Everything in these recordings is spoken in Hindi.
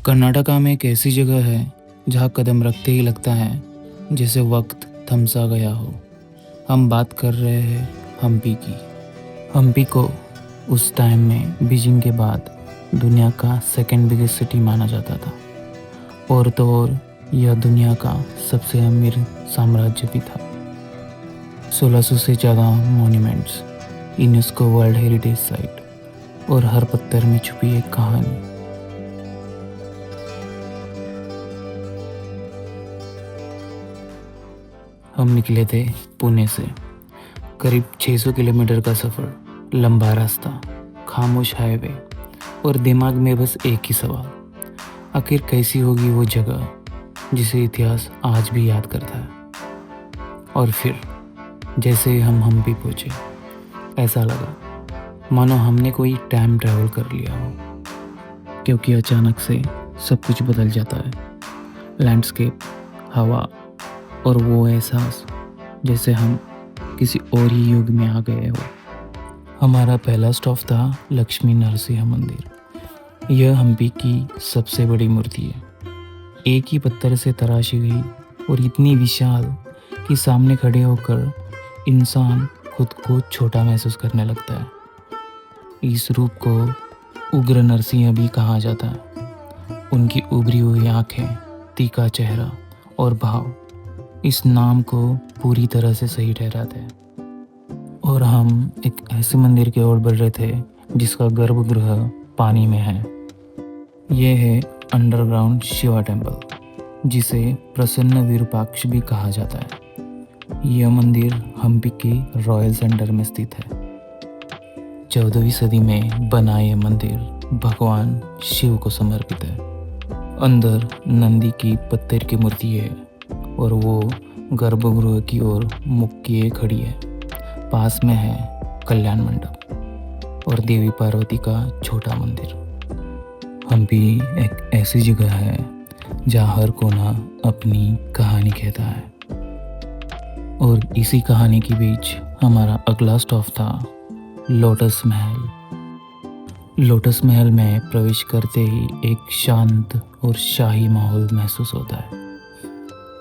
कर्नाटका में एक ऐसी जगह है जहाँ कदम रखते ही लगता है जैसे वक्त थम सा गया हो। हम बात कर रहे हैं हम्पी की। हम्पी को उस टाइम में बीजिंग के बाद दुनिया का सेकंड बिगेस्ट सिटी माना जाता था, और तो और यह दुनिया का सबसे अमीर साम्राज्य भी था। 1600 से ज़्यादा monuments, UNESCO world heritage site और हर पत्थर में छुपी एक कहानी। हम निकले थे पुणे से। करीब 600 किलोमीटर का सफ़र, लंबा रास्ता, खामोश हाईवे और दिमाग में बस एक ही सवाल, आखिर कैसी होगी वो जगह जिसे इतिहास आज भी याद करता है। और फिर जैसे ही हम हम्पी पहुँचे, ऐसा लगा मानो हमने कोई टाइम ट्रैवल कर लिया हो, क्योंकि अचानक से सब कुछ बदल जाता है। लैंडस्केप, हवा और वो एहसास जैसे हम किसी और ही युग में आ गए हो। हमारा पहला स्टॉप था लक्ष्मी नरसिंह मंदिर। यह हम्पी की सबसे बड़ी मूर्ति है, एक ही पत्थर से तराशी गई और इतनी विशाल कि सामने खड़े होकर इंसान खुद को छोटा महसूस करने लगता है। इस रूप को उग्र नरसिंह भी कहा जाता है। उनकी उभरी हुई आंखें, तीखा चेहरा और भाव इस नाम को पूरी तरह से सही ठहराते हैं। और हम एक ऐसे मंदिर की ओर बढ़ रहे थे जिसका गर्भगृह पानी में है। यह है अंडरग्राउंड शिवा टेम्पल, जिसे प्रसन्न विरूपाक्ष भी कहा जाता है। यह मंदिर हम्पी के रॉयल सेंटर में स्थित है। 14वीं सदी में बना यह मंदिर भगवान शिव को समर्पित है। अंदर नंदी की पत्थर की मूर्ति है और वो गर्भगृह की ओर मुख किए खड़ी है। पास में है कल्याण मंडप और देवी पार्वती का छोटा मंदिर। हम्पी एक ऐसी जगह है जहाँ हर कोना अपनी कहानी कहता है। और इसी कहानी के बीच हमारा अगला स्टॉप था लोटस महल। लोटस महल में प्रवेश करते ही एक शांत और शाही माहौल महसूस होता है।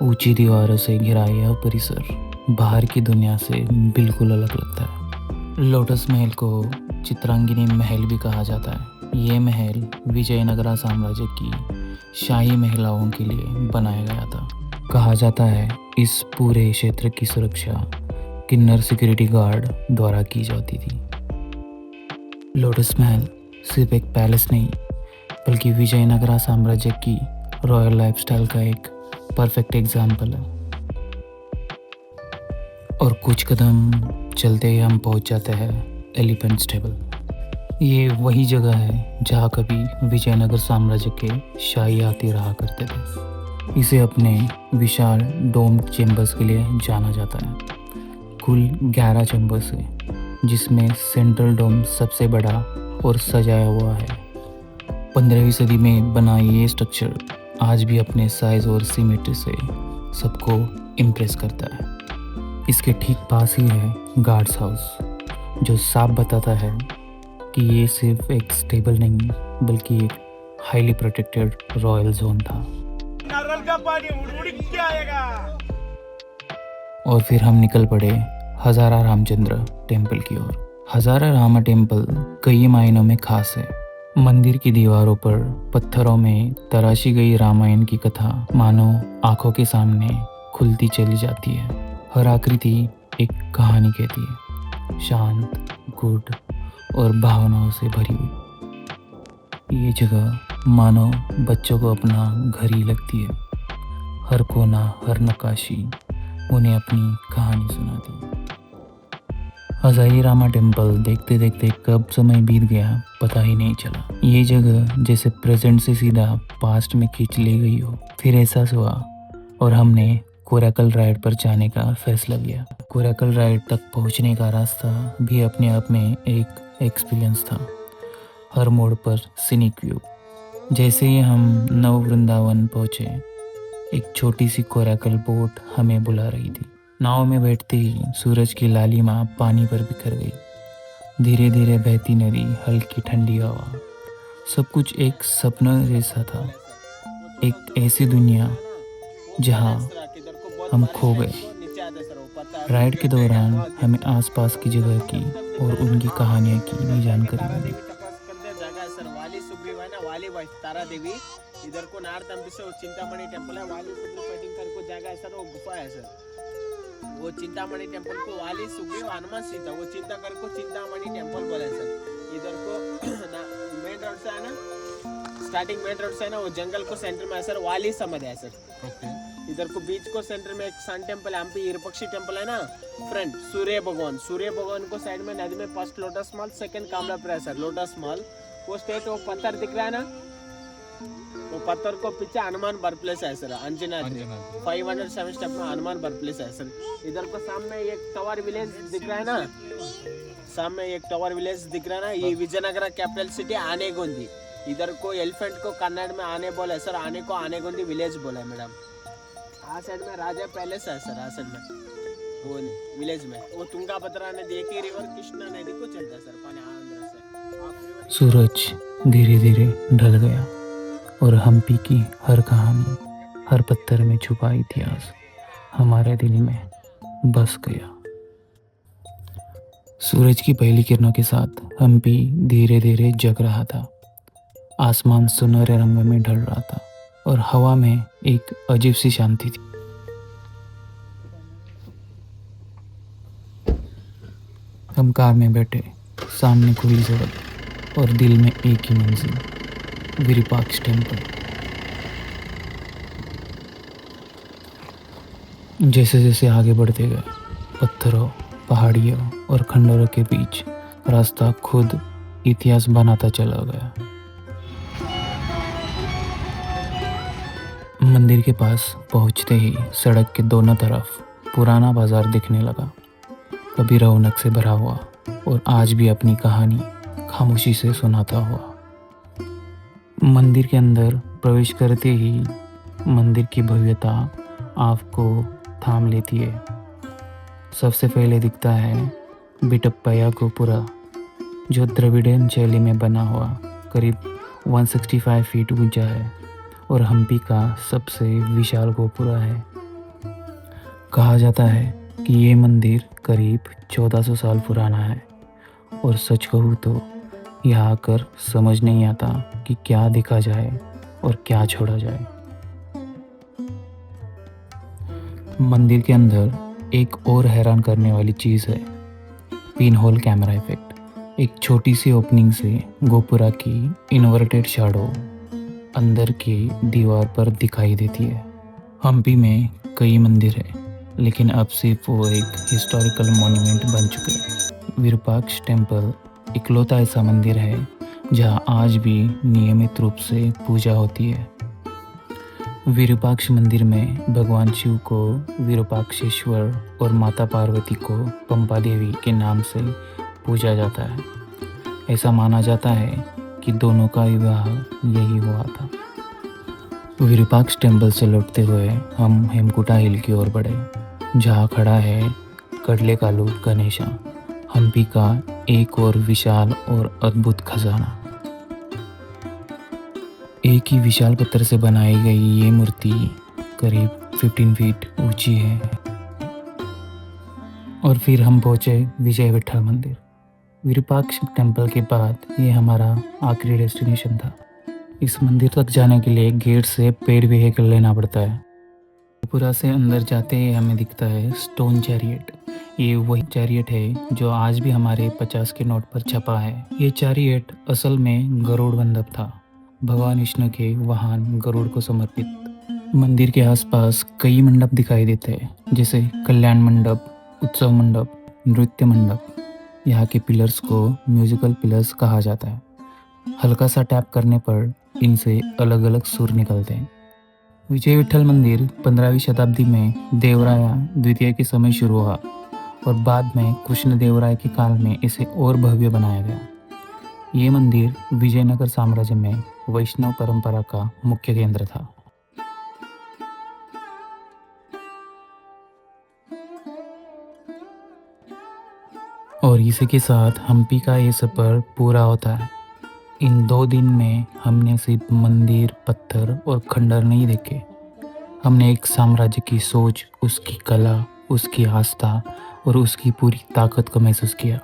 ऊंची दीवारों से घिरा यह परिसर बाहर की दुनिया से बिल्कुल अलग लगता है। लोटस महल को चित्रांगिनी महल भी कहा जाता है। ये महल विजयनगरा साम्राज्य की शाही महिलाओं के लिए बनाया गया था। कहा जाता है इस पूरे क्षेत्र की सुरक्षा किन्नर सिक्योरिटी गार्ड द्वारा की जाती थी। लोटस महल सिर्फ एक पैलेस नहीं, बल्कि विजयनगरा साम्राज्य की रॉयल लाइफस्टाइल का एक परफेक्ट एग्जाम्पल है। और कुछ कदम चलते ही हम पहुंच जाते हैं एलिफेंट स्टेबल। ये वही जगह है जहाँ कभी विजयनगर साम्राज्य के शाही हाथी रहा करते थे। इसे अपने विशाल डोम चेम्बर्स के लिए जाना जाता है। कुल 11 चेम्बर्स है, जिसमें सेंट्रल डोम सबसे बड़ा और सजाया हुआ है। 15वीं सदी में बना ये स्ट्रक्चर आज भी अपने साइज और सिमेट्री से सबको इम्प्रेस करता है। इसके ठीक पास ही है गार्ड्स हाउस, जो साफ बताता है कि ये सिर्फ एक स्टेबल नहीं, बल्कि एक हाईली प्रोटेक्टेड रॉयल जोन था। नारियल का पानी उड़ के आएगा। और फिर हम निकल पड़े हजारा रामचंद्र टेम्पल की ओर। हजारा रामा टेम्पल कई मायनों में खास है। मंदिर की दीवारों पर पत्थरों में तराशी गई रामायण की कथा मानो आंखों के सामने खुलती चली जाती है। हर आकृति एक कहानी कहती है, शांत, गुड और भावनाओं से भरी हुई। ये जगह मानो बच्चों को अपना घर ही लगती है। हर कोना, हर नक्काशी उन्हें अपनी कहानी सुनाती है। हजारी रामा टेम्पल देखते देखते कब समय बीत गया पता ही नहीं चला। ये जगह जैसे प्रेजेंट से सीधा पास्ट में खींच ली गई हो। फिर एहसास हुआ और हमने कोराकल राइड पर जाने का फैसला लिया। कोराकल राइड तक पहुंचने का रास्ता भी अपने आप में एक एक्सपीरियंस था। हर मोड़ पर सीनिक व्यू। जैसे ही हम नव वृंदावन पहुंचे, एक छोटी सी कोराकल बोट हमें बुला रही थी। नाव में बैठते ही सूरज की लालिमा पानी पर बिखर गई। धीरे धीरे बहती नदी, हल्की ठंडी हवा, सब कुछ एक सपना जैसा था। एक ऐसी दुनिया जहाँ हम खो गए। राइड के दौरान हमें आसपास की जगह की और उनकी कहानियाँ की नई जानकारी मिली। तारा देवी इधर को नॉर्थ एमपी से चिंतामणि टेम्पल है, वाली सुग्रीव फाइटिंग कर को जगह है सर, वो गुफा है सर। वो चिंतामणि टेम्पल को वाली सुग्रीव हनुमान सीता वो चिंता कर को चिंतामणि टेम्पल बोला है सर। इधर को मेन रोड से है ना, स्टार्टिंग मेन रोड से है ना, वो जंगल को सेंटर में है सर, वाली समझ है सर। इधर को बीच को सेंटर में एक सन टेम्पल है, हम्पी इरपक्षी टेम्पल है ना फ्रंट, सूर्य भगवान को साइड में नदी में फर्स्ट लोटस मॉल, सेकंड कामलापुर है सर लोटस मॉल। वो स्टेट वो पत्थर दिख रहा है ना, वो पत्थर को पीछे हनुमान बर्थ प्लेस है सर, अंजना 507 स्टेप में हनुमान बर्थ प्लेस है सर। इधर को सामने एक टावर विलेज दिख रहा है ना, सामने एक टावर विलेज दिख रहा है ना, ये विजयनगर कैपिटल सिटी आनेगोंदी। इधर को एलिफेंट को कन्नड़ में आने बोला है सर, आने को आनेगोंदी विलेज बोला है मैडम। आ साइड में राजा पैलेस है सर, आ साइड में वो विलेज में वो तुंगाभद्रा नदी एक ही रिवर कृष्णा नदी को चलता है सर, पानी आंध्र से। सूरज धीरे धीरे ढल गया और हम्पी की हर कहानी, हर पत्थर में छुपा इतिहास हमारे दिल में बस गया। सूरज की पहली किरणों के साथ हम्पी धीरे धीरे जग रहा था। आसमान सुनहरे रंग में ढल रहा था और हवा में एक अजीब सी शांति थी। हम कार में बैठे, सामने खुली सड़क और दिल में एक ही मंजिल, विरूपाक्ष टेम्पल। जैसे जैसे आगे बढ़ते गए, पत्थरों, पहाड़ियों और खंडरों के बीच रास्ता खुद इतिहास बनाता चला गया। मंदिर के पास पहुंचते ही सड़क के दोनों तरफ पुराना बाजार दिखने लगा, कभी रौनक से भरा हुआ और आज भी अपनी कहानी खामोशी से सुनाता हुआ। मंदिर के अंदर प्रवेश करते ही मंदिर की भव्यता आपको थाम लेती है। सबसे पहले दिखता है बिटप्पया गोपुरा, जो द्रविडियन शैली में बना हुआ करीब 165 फीट ऊंचा है और हम्पी का सबसे विशाल गोपुरा है। कहा जाता है कि ये मंदिर करीब 1400 साल पुराना है और सच कहूँ तो यहाँ आकर समझ नहीं आता कि क्या देखा जाए और क्या छोड़ा जाए। मंदिर के अंदर एक और हैरान करने वाली चीज़ है पिन होल कैमरा इफेक्ट। एक छोटी सी ओपनिंग से गोपुरा की इन्वर्टेड शैडो अंदर की दीवार पर दिखाई देती है। हम्पी में कई मंदिर है, लेकिन अब सिर्फ वो एक हिस्टोरिकल मॉन्यूमेंट बन चुके हैं। विरूपाक्ष टेम्पल इकलौता ऐसा मंदिर है जहाँ आज भी नियमित रूप से पूजा होती है। विरूपाक्ष मंदिर में भगवान शिव को विरूपाक्षेश्वर और माता पार्वती को पंपा देवी के नाम से पूजा जाता है। ऐसा माना जाता है कि दोनों का विवाह यही हुआ था। विरूपाक्ष टेम्पल से लौटते हुए हम हेमकुटा हिल की ओर बढ़े, जहाँ खड़ा है कड़लेकालु गणेशा, हम्पी का एक और विशाल और अद्भुत खजाना। एक ही विशाल पत्थर से बनाई गई ये मूर्ति करीब 15 फीट ऊंची है। और फिर हम पहुंचे विजय विठल मंदिर। विरूपाक्ष टेम्पल के बाद ये हमारा आखिरी डेस्टिनेशन था। इस मंदिर तक जाने के लिए गेट से पेड व्हीकल लेना पड़ता है। पूरा से अंदर जाते ही हमें दिखता है स्टोन चैरियट। ये वही चैरियट है जो आज भी हमारे 50 के नोट पर छपा है। ये चैरियट असल में गरुड़ मंडप था, भगवान विष्णु के वाहन गरुड़ को समर्पित। मंदिर के आसपास कई मंडप दिखाई देते हैं, जैसे कल्याण मंडप, उत्सव मंडप, नृत्य मंडप। यहाँ के पिलर्स को म्यूजिकल पिलर्स कहा जाता है। हल्का सा टैप करने पर इनसे अलग अलग सुर निकलते हैं। विजय विठल मंदिर 15वीं शताब्दी में देवराया द्वितीय के समय शुरू हुआ और बाद में कृष्णदेवराय के काल में इसे और भव्य बनाया गया। ये मंदिर विजयनगर साम्राज्य में वैष्णव परंपरा का मुख्य केंद्र था। और इसी के साथ हम्पी का ये सफर पूरा होता है। इन 2 दिन में हमने सिर्फ मंदिर, पत्थर और खंडर नहीं देखे। हमने एक साम्राज्य की सोच, उसकी कला, उसकी आस्था और उसकी पूरी ताकत को महसूस किया।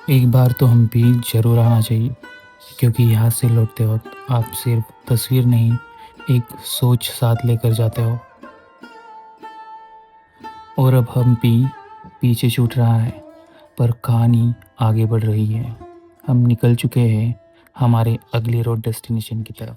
एक बार तो हम भी जरूर आना चाहिए, क्योंकि यहाँ से लौटते वक्त आप सिर्फ तस्वीर नहीं, एक सोच साथ लेकर जाते हो। और अब हम भी पीछे छूट रहा है, पर कहानी आगे बढ़ रही है। हम निकल चुके हैं हमारे अगले रोड डेस्टिनेशन की तरफ।